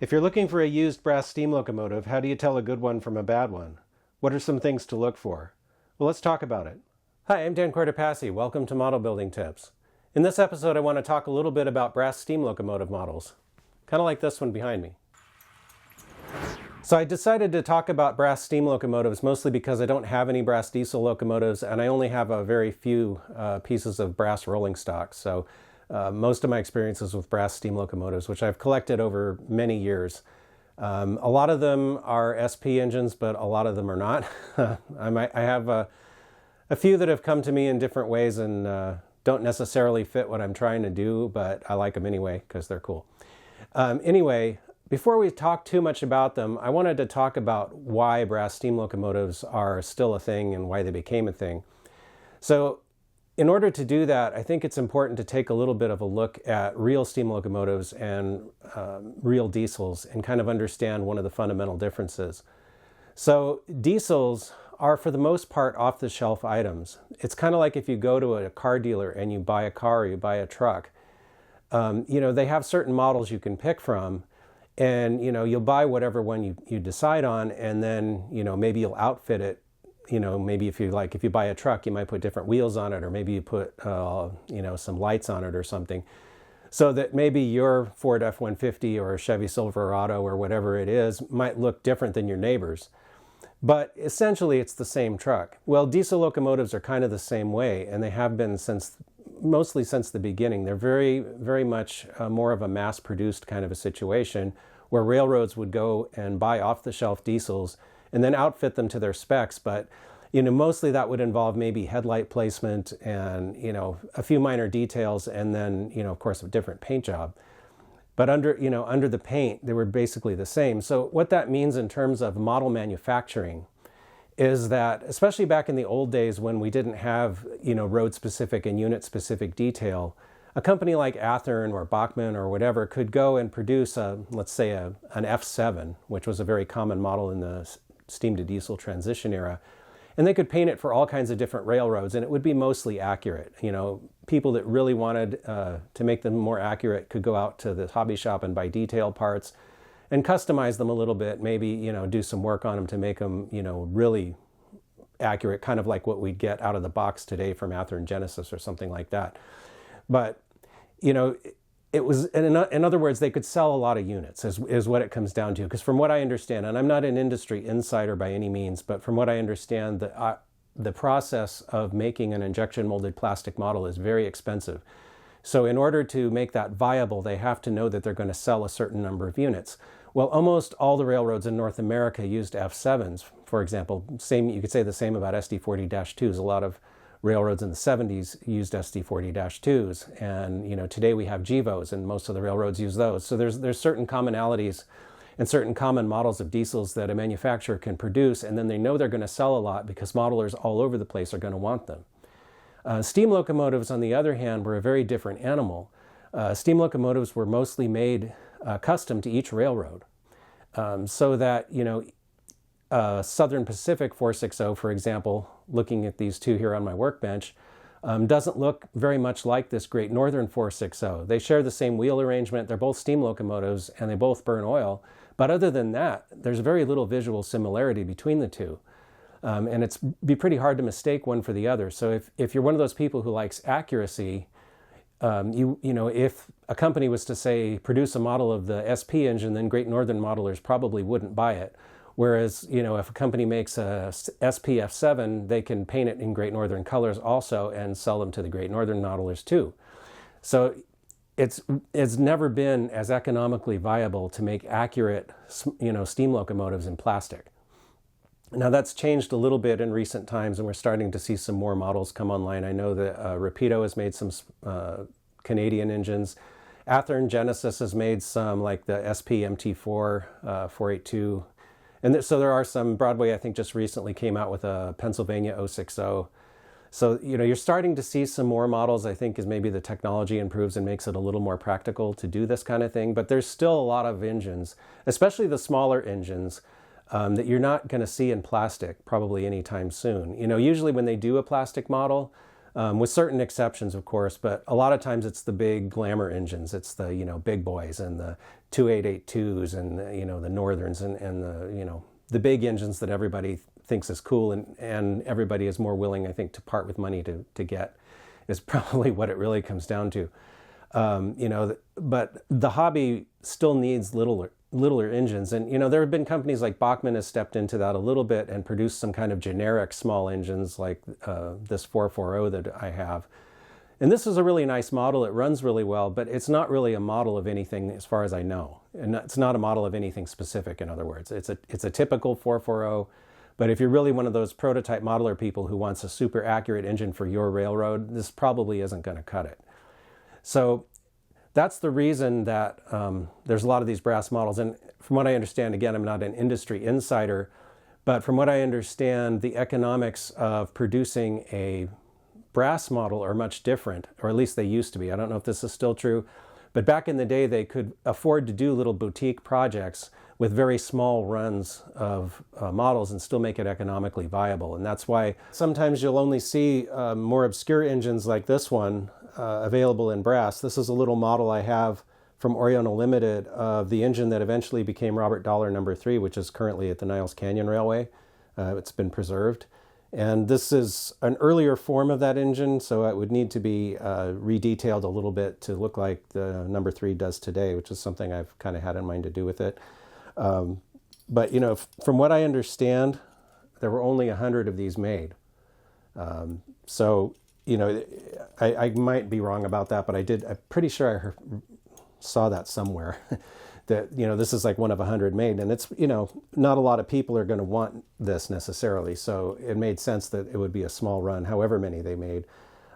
If you're looking for a used brass steam locomotive, how do you tell a good one from a bad one? What are some things to look for? Well, let's talk about it. Hi, I'm Dan Cortopassi. Welcome to Model Building Tips. In this episode, I want to talk a little bit about brass steam locomotive models, kind of like this one behind me. So I decided to talk about brass steam locomotives mostly because I don't have any brass diesel locomotives and I only have a very few pieces of brass rolling stock. So most of my experiences with brass steam locomotives, which I've collected over many years. A lot of them are SP engines, but a lot of them are not. I have a few that have come to me in different ways and don't necessarily fit what I'm trying to do, but I like them anyway because they're cool. Anyway, before we talk too much about them, I wanted to talk about why brass steam locomotives are still a thing and why they became a thing. So in order to do that, I think it's important to take a little bit of a look at real steam locomotives and real diesels and kind of understand one of the fundamental differences. So diesels are for the most part off-the-shelf items. It's kind of like if you go to a car dealer and you buy a car or you buy a truck. They have certain models you can pick from, and you'll buy whatever one you decide on, and then maybe you'll outfit it. Maybe if you buy a truck, you might put different wheels on it, or maybe you put some lights on it or something, so that maybe your Ford F-150 or Chevy Silverado or whatever it is might look different than your neighbor's. But essentially it's the same truck. Well, diesel locomotives are kind of the same way, and they have been mostly since the beginning. They're very, very much more of a mass-produced kind of a situation where railroads would go and buy off-the-shelf diesels and then outfit them to their specs. But mostly that would involve maybe headlight placement and a few minor details, and then of course a different paint job. But under the paint, they were basically the same. So what that means in terms of model manufacturing is that, especially back in the old days when we didn't have road-specific and unit-specific detail, a company like Athearn or Bachmann or whatever could go and produce let's say an F7, which was a very common model in the steam to diesel transition era. And they could paint it for all kinds of different railroads, and it would be mostly accurate. People that really wanted to make them more accurate could go out to the hobby shop and buy detail parts and customize them a little bit, maybe, do some work on them to make them, really accurate, kind of like what we'd get out of the box today from Athearn Genesis or something like that. But, it was, in other words, they could sell a lot of units is what it comes down to. Because from what I understand, and I'm not an industry insider by any means, but from what I understand, the process of making an injection molded plastic model is very expensive. So in order to make that viable, they have to know that they're going to sell a certain number of units. Well, almost all the railroads in North America used F7s, for example. You could say the same about SD40-2s. A lot of railroads in the 70s used SD40-2s, and today we have GEVOs, and most of the railroads use those. So there's certain commonalities and certain common models of diesels that a manufacturer can produce, and then they know they're going to sell a lot because modelers all over the place are going to want them. Steam locomotives, on the other hand, were a very different animal. Steam locomotives were mostly made custom to each railroad, so that Southern Pacific 460, for example, looking at these two here on my workbench, doesn't look very much like this Great Northern 460. They share the same wheel arrangement, they're both steam locomotives, and they both burn oil. But other than that, there's very little visual similarity between the two. And it's be pretty hard to mistake one for the other. So if you're one of those people who likes accuracy, if a company was to say, produce a model of the SP engine, then Great Northern modelers probably wouldn't buy it. Whereas, if a company makes a SPF7, they can paint it in Great Northern colors also and sell them to the Great Northern modelers too. So it's never been as economically viable to make accurate, steam locomotives in plastic. Now that's changed a little bit in recent times, and we're starting to see some more models come online. I know that Rapido has made some Canadian engines. Athearn Genesis has made some, like the SP MT4 482. And so there are some. Broadway, I think, just recently came out with a Pennsylvania 060. So, you're starting to see some more models, I think, as maybe the technology improves and makes it a little more practical to do this kind of thing. But there's still a lot of engines, especially the smaller engines, that you're not going to see in plastic probably anytime soon. Usually when they do a plastic model, with certain exceptions, of course, but a lot of times it's the big glamour engines. It's the, big boys and the 2882s and, the Northerns and the, the big engines that everybody thinks is cool and everybody is more willing, I think, to part with money to get, is probably what it really comes down to. But the hobby still needs littler engines. And, there have been companies like Bachmann has stepped into that a little bit and produced some kind of generic small engines like this 440 that I have. And this is a really nice model. It runs really well, but it's not really a model of anything as far as I know. And it's not a model of anything specific, in other words. It's a typical 440, but if you're really one of those prototype modeler people who wants a super accurate engine for your railroad, this probably isn't going to cut it. So that's the reason that there's a lot of these brass models. And from what I understand, again, I'm not an industry insider, but from what I understand, the economics of producing a brass model are much different, or at least they used to be. I don't know if this is still true, but back in the day, they could afford to do little boutique projects with very small runs of models and still make it economically viable. And that's why sometimes you'll only see more obscure engines like this one available in brass. This is a little model I have from Oriental Limited of the engine that eventually became Robert Dollar No. 3, which is currently at the Niles Canyon Railway. It's been preserved. And this is an earlier form of that engine, so it would need to be redetailed a little bit to look like the No. 3 does today, which is something I've kind of had in mind to do with it. But, from what I understand, there were only 100 of these made. So, I might be wrong about that, but I'm pretty sure I saw that somewhere. That, this is like one of 100 made, and it's, not a lot of people are going to want this necessarily. So it made sense that it would be a small run, however many they made.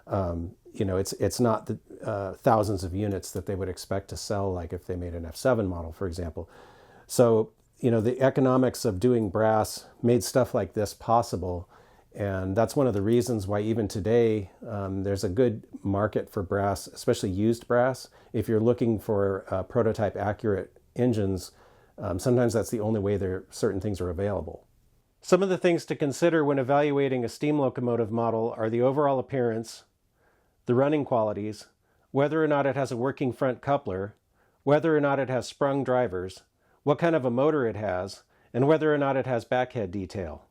It's not the thousands of units that they would expect to sell, like if they made an F7 model, for example. So, the economics of doing brass made stuff like this possible. And that's one of the reasons why even today there's a good market for brass, especially used brass. If you're looking for prototype accurate engines, sometimes that's the only way certain things are available. Some of the things to consider when evaluating a steam locomotive model are the overall appearance, the running qualities, whether or not it has a working front coupler, whether or not it has sprung drivers, what kind of a motor it has, and whether or not it has backhead detail.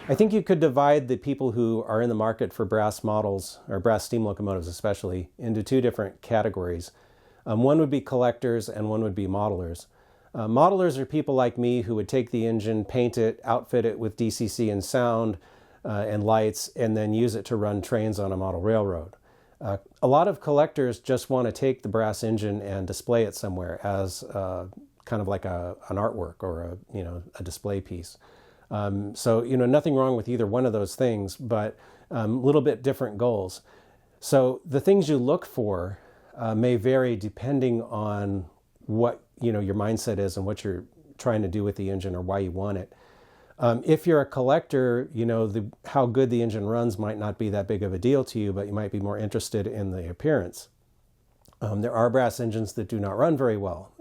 I think you could divide the people who are in the market for brass models, or brass steam locomotives especially, into two different categories. One would be collectors and one would be modelers. Modelers are people like me who would take the engine, paint it, outfit it with DCC and sound and lights, and then use it to run trains on a model railroad. A lot of collectors just want to take the brass engine and display it somewhere as kind of like an artwork or a display piece. So, nothing wrong with either one of those things, but a little bit different goals. So the things you look for may vary depending on what, your mindset is and what you're trying to do with the engine or why you want it. If you're a collector, how good the engine runs might not be that big of a deal to you, but you might be more interested in the appearance. There are brass engines that do not run very well.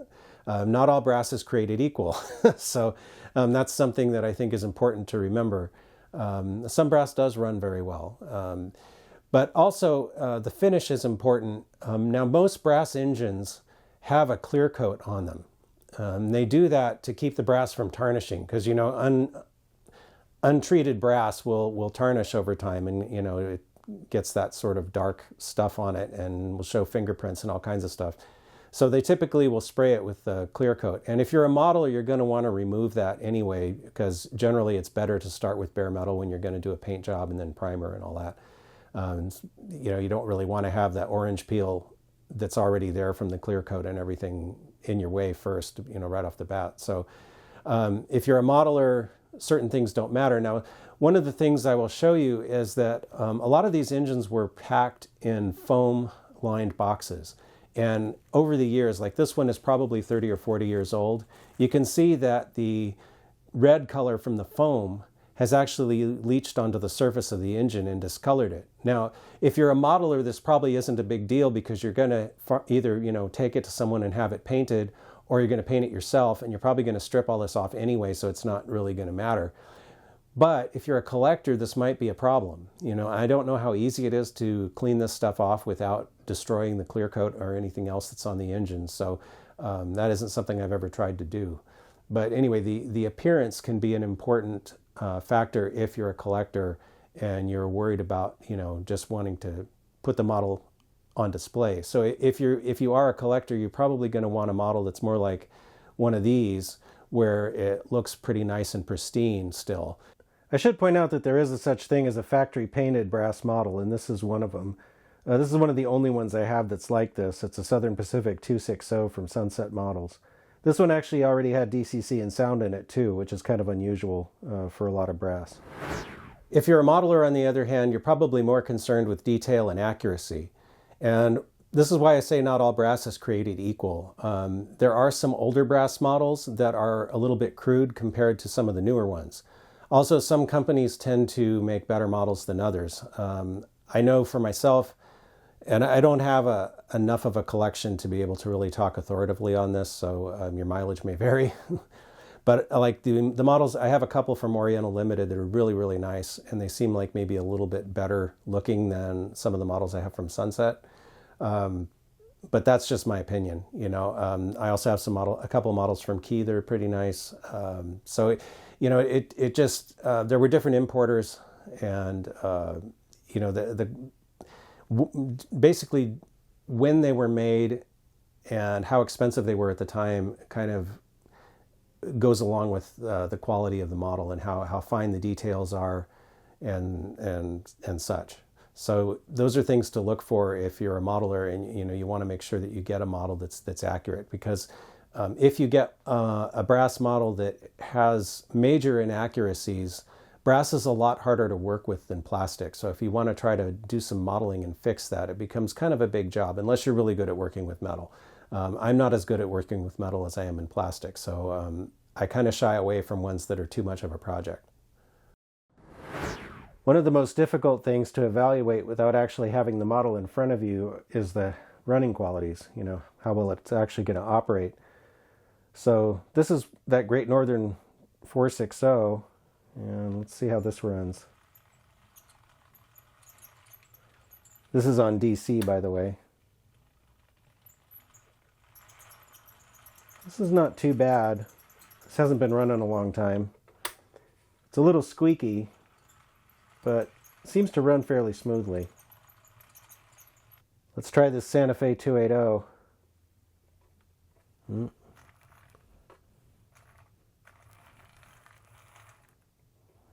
Not all brass is created equal. So that's something that I think is important to remember. Some brass does run very well. But also the finish is important. Now most brass engines have a clear coat on them. They do that to keep the brass from tarnishing because, untreated brass will tarnish over time and, it gets that sort of dark stuff on it and will show fingerprints and all kinds of stuff. So they typically will spray it with the clear coat. And if you're a modeler, you're going to want to remove that anyway, because generally it's better to start with bare metal when you're going to do a paint job and then primer and all that. You don't really want to have that orange peel that's already there from the clear coat and everything in your way first, right off the bat. So if you're a modeler, certain things don't matter. Now, one of the things I will show you is that a lot of these engines were packed in foam-lined boxes. And over the years, like this one is probably 30 or 40 years old, you can see that the red color from the foam has actually leached onto the surface of the engine and discolored it. Now, if you're a modeler, this probably isn't a big deal because you're going to either, take it to someone and have it painted, or you're going to paint it yourself, and you're probably going to strip all this off anyway, so it's not really going to matter. But if you're a collector, this might be a problem. I don't know how easy it is to clean this stuff off without destroying the clear coat or anything else that's on the engine. So that isn't something I've ever tried to do. But anyway, the appearance can be an important factor if you're a collector and you're worried about, just wanting to put the model on display. So if you are a collector, you're probably going to want a model that's more like one of these, where it looks pretty nice and pristine still. I should point out that there is a such thing as a factory painted brass model, and this is one of them. This is one of the only ones I have that's like this. It's a Southern Pacific 260 from Sunset Models. This one actually already had DCC and sound in it too, which is kind of unusual for a lot of brass. If you're a modeler, on the other hand, you're probably more concerned with detail and accuracy. And this is why I say not all brass is created equal. There are some older brass models that are a little bit crude compared to some of the newer ones. Also, some companies tend to make better models than others. I know for myself, and I don't have enough of a collection to be able to really talk authoritatively on this, so your mileage may vary. But like the models, I have a couple from Oriental Limited that are really, really nice, and they seem like maybe a little bit better looking than some of the models I have from Sunset. But that's just my opinion, I also have a couple of models from Key that are pretty nice. It just there were different importers, and basically when they were made and how expensive they were at the time kind of goes along with the quality of the model and how fine the details are and such. So those are things to look for if you're a modeler, and you want to make sure that you get a model that's accurate, because if you get a brass model that has major inaccuracies, brass is a lot harder to work with than plastic. So if you want to try to do some modeling and fix that, it becomes kind of a big job, unless you're really good at working with metal. I'm not as good at working with metal as I am in plastic, so I kind of shy away from ones that are too much of a project. One of the most difficult things to evaluate without actually having the model in front of you is the running qualities, how well it's actually going to operate. So this is that Great Northern 460, and let's see how this runs. This is on DC, by the way. This is not too bad. This hasn't been run in a long time. It's a little squeaky, but seems to run fairly smoothly. Let's try this Santa Fe 280.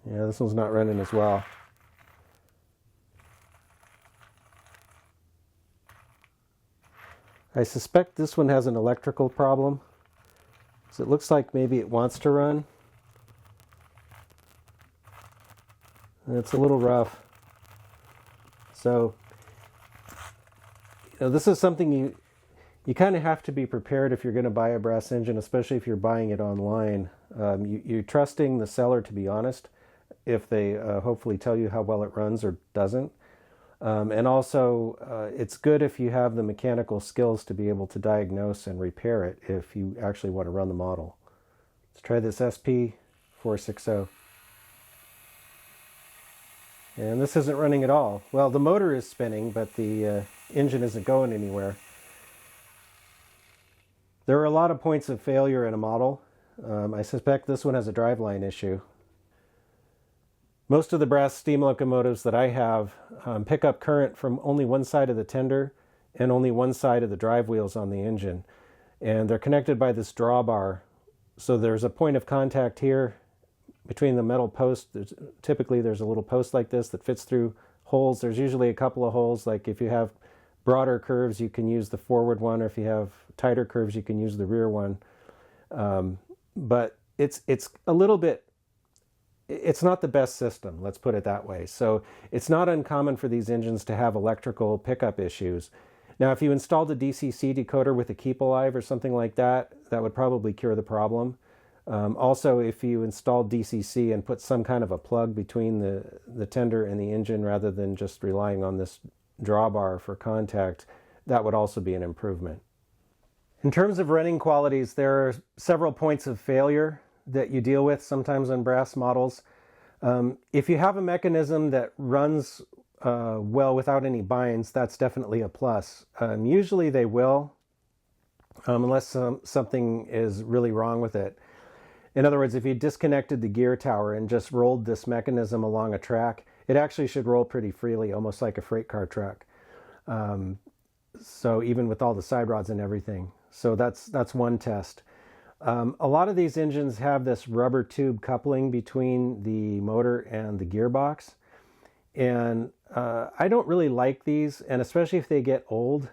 Yeah, this one's not running as well. I suspect this one has an electrical problem, so it looks like maybe it wants to run. And it's a little rough. So, this is something you kind of have to be prepared if you're going to buy a brass engine, especially if you're buying it online. You're trusting the seller, to be honest, if they hopefully tell you how well it runs or doesn't. And also, it's good if you have the mechanical skills to be able to diagnose and repair it if you actually want to run the model. Let's try this SP 460. And this isn't running at all. Well, the motor is spinning, but the engine isn't going anywhere. There are a lot of points of failure in a model. I suspect this one has a driveline issue. Most of the brass steam locomotives that I have pick up current from only one side of the tender and only one side of the drive wheels on the engine. And they're connected by this drawbar. So there's a point of contact here between the metal post. Typically there's a little post like this that fits through holes. There's usually a couple of holes. Like if you have broader curves, you can use the forward one, or if you have tighter curves, you can use the rear one. But it's a little bit, it's not the best system, let's put it that way. So it's not uncommon for these engines to have electrical pickup issues. Now, if you installed a DCC decoder with a Keep Alive or something like that, that would probably cure the problem. Also, if you installed DCC and put some kind of a plug between the tender and the engine rather than just relying on this drawbar for contact, that would also be an improvement. In terms of running qualities, there are several points of failure that you deal with sometimes on brass models. If you have a mechanism that runs well without any binds, that's definitely a plus. Usually they will, unless something is really wrong with it. In other words, if you disconnected the gear tower and just rolled this mechanism along a track, it actually should roll pretty freely, almost like a freight car truck. So even with all the side rods and everything. So that's one test. A lot of these engines have this rubber tube coupling between the motor and the gearbox. And I don't really like these, and especially if they get old,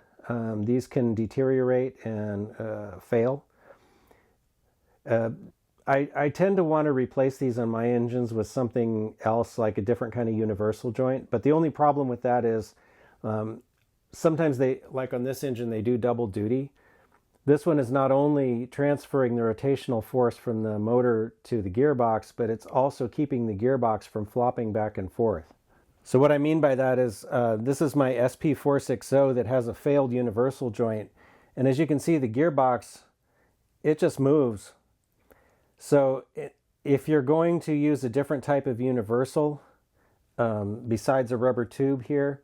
these can deteriorate and fail. I tend to want to replace these on my engines with something else, like a different kind of universal joint. But the only problem with that is sometimes they, like on this engine, they do double duty. This one is not only transferring the rotational force from the motor to the gearbox, but it's also keeping the gearbox from flopping back and forth. So what I mean by that is this is my SP460 that has a failed universal joint. And as you can see, the gearbox, it just moves. So if you're going to use a different type of universal besides a rubber tube here,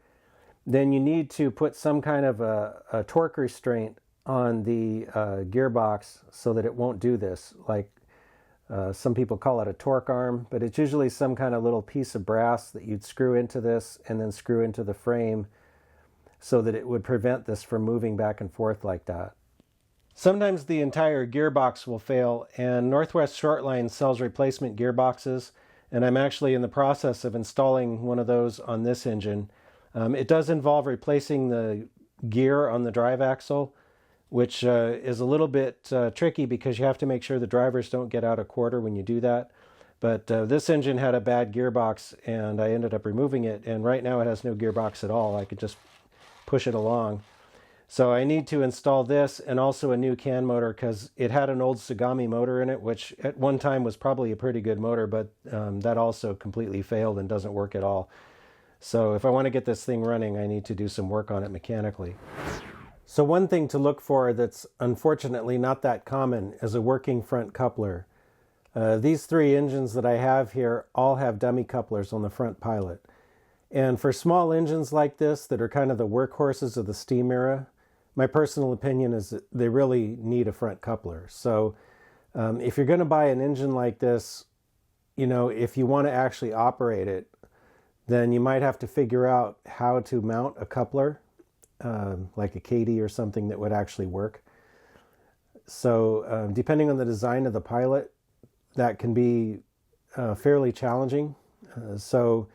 then you need to put some kind of a torque restraint on the gearbox so that it won't do this. Like some people call it a torque arm, but it's usually some kind of little piece of brass that you'd screw into this and then screw into the frame so that it would prevent this from moving back and forth like that. Sometimes the entire gearbox will fail, and Northwest Shortline sells replacement gearboxes, and I'm actually in the process of installing one of those on this engine. It does involve replacing the gear on the drive axle, which is a little bit tricky because you have to make sure the drivers don't get out of quarter when you do that. But this engine had a bad gearbox, and I ended up removing it, and right now it has no gearbox at all. I could just push it along. So I need to install this and also a new can motor because it had an old Tsugami motor in it, which at one time was probably a pretty good motor, but that also completely failed and doesn't work at all. So if I want to get this thing running, I need to do some work on it mechanically. So one thing to look for that's unfortunately not that common is a working front coupler. These three engines that I have here all have dummy couplers on the front pilot. And for small engines like this that are kind of the workhorses of the steam era, my personal opinion is that they really need a front coupler. So if you're going to buy an engine like this, if you want to actually operate it, then you might have to figure out how to mount a coupler, like a Katy or something that would actually work. So depending on the design of the pilot, that can be fairly challenging. So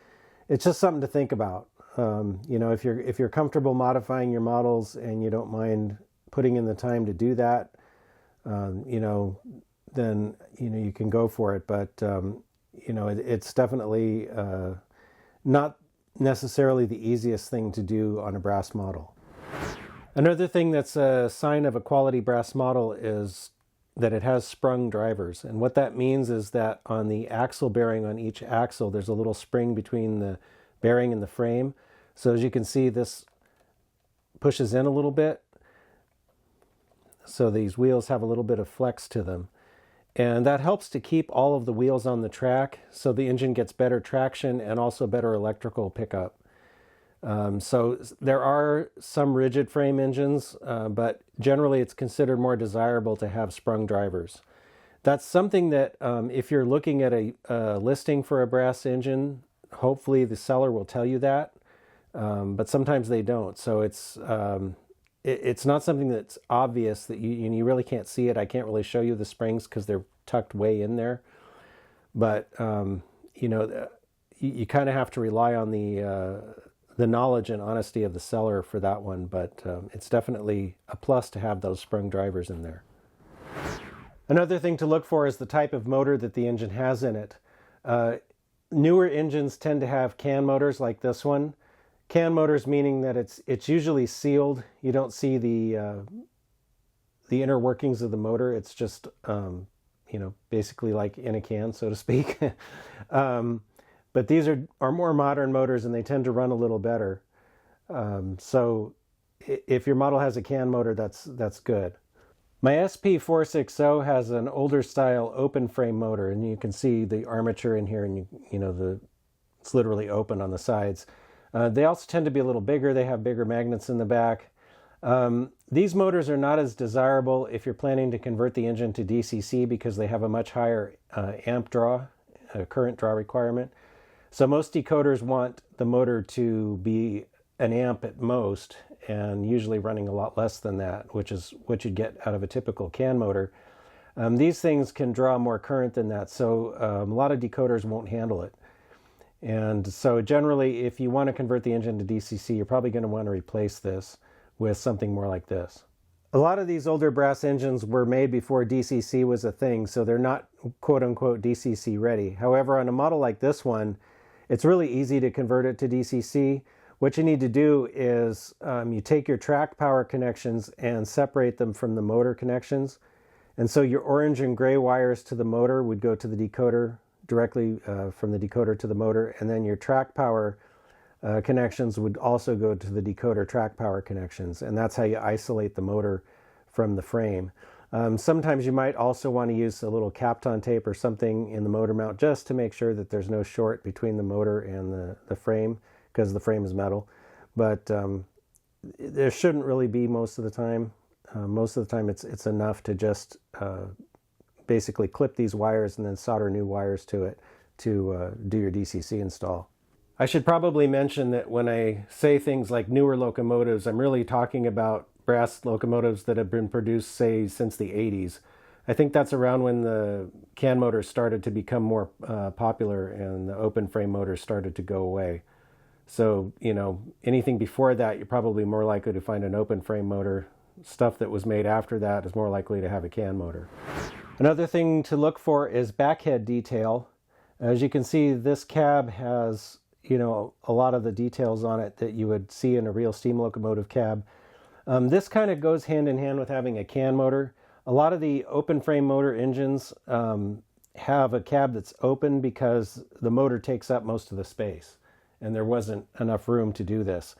it's just something to think about. If you're comfortable modifying your models and you don't mind putting in the time to do that, then you can go for it. But it's definitely not necessarily the easiest thing to do on a brass model. Another thing that's a sign of a quality brass model is that it has sprung drivers. And what that means is that on the axle bearing on each axle, there's a little spring between the bearing and the frame. So as you can see, this pushes in a little bit. So these wheels have a little bit of flex to them. And that helps to keep all of the wheels on the track so the engine gets better traction and also better electrical pickup. So there are some rigid frame engines, but generally it's considered more desirable to have sprung drivers. That's something that if you're looking at a listing for a brass engine, hopefully the seller will tell you that, but sometimes they don't. So it's not something that's obvious that you really can't see it. I can't really show you the springs because they're tucked way in there. But you kind of have to rely on the knowledge and honesty of the seller for that one. But it's definitely a plus to have those sprung drivers in there. Another thing to look for is the type of motor that the engine has in it. Newer engines tend to have can motors like this one. Can motors meaning that it's usually sealed. You don't see the inner workings of the motor. It's just basically like in a can, so to speak. But these are more modern motors and they tend to run a little better. So if your model has a can motor, that's good. My SP460 has an older style open frame motor, and you can see the armature in here, and it's literally open on the sides. They also tend to be a little bigger. They have bigger magnets in the back. These motors are not as desirable if you're planning to convert the engine to DCC because they have a much higher amp draw, current draw requirement. So most decoders want the motor to be an amp at most, and usually running a lot less than that, which is what you'd get out of a typical CAN motor. These things can draw more current than that, so a lot of decoders won't handle it. And so generally, if you want to convert the engine to DCC, you're probably going to want to replace this with something more like this. A lot of these older brass engines were made before DCC was a thing, so they're not quote-unquote DCC ready. However, on a model like this one, it's really easy to convert it to DCC. What you need to do is you take your track power connections and separate them from the motor connections. And so your orange and gray wires to the motor would go to the decoder directly from the decoder to the motor, and then your track power connections would also go to the decoder track power connections, and that's how you isolate the motor from the frame. Sometimes you might also want to use a little Kapton tape or something in the motor mount just to make sure that there's no short between the motor and the frame, because the frame is metal. But there shouldn't really be most of the time. Most of the time it's enough to just basically clip these wires and then solder new wires to it to do your DCC install. I should probably mention that when I say things like newer locomotives, I'm really talking about brass locomotives that have been produced, say, since the 80s. I think that's around when the CAN motors started to become more popular and the open frame motors started to go away. So, anything before that, you're probably more likely to find an open frame motor. Stuff that was made after that is more likely to have a CAN motor. Another thing to look for is backhead detail. As you can see, this cab has a lot of the details on it that you would see in a real steam locomotive cab. This kind of goes hand in hand with having a CAN motor. A lot of the open frame motor engines have a cab that's open because the motor takes up most of the space, and there wasn't enough room to do this.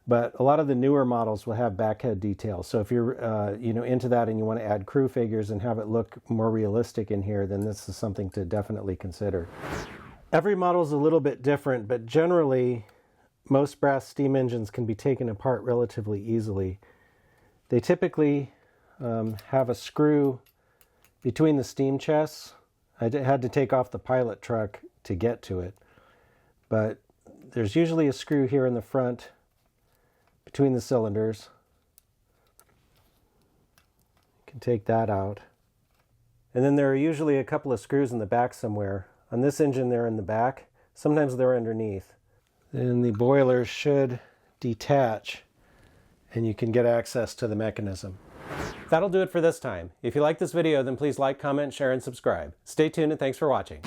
But a lot of the newer models will have backhead details. So if you're into that and you want to add crew figures and have it look more realistic in here, then this is something to definitely consider. Every model is a little bit different, but generally most brass steam engines can be taken apart relatively easily. They typically have a screw between the steam chests. I had to take off the pilot truck to get to it, but there's usually a screw here in the front between the cylinders. You can take that out. And then there are usually a couple of screws in the back somewhere. On this engine, they're in the back. Sometimes they're underneath. Then the boilers should detach, and you can get access to the mechanism. That'll do it for this time. If you like this video, then please like, comment, share, and subscribe. Stay tuned, and thanks for watching.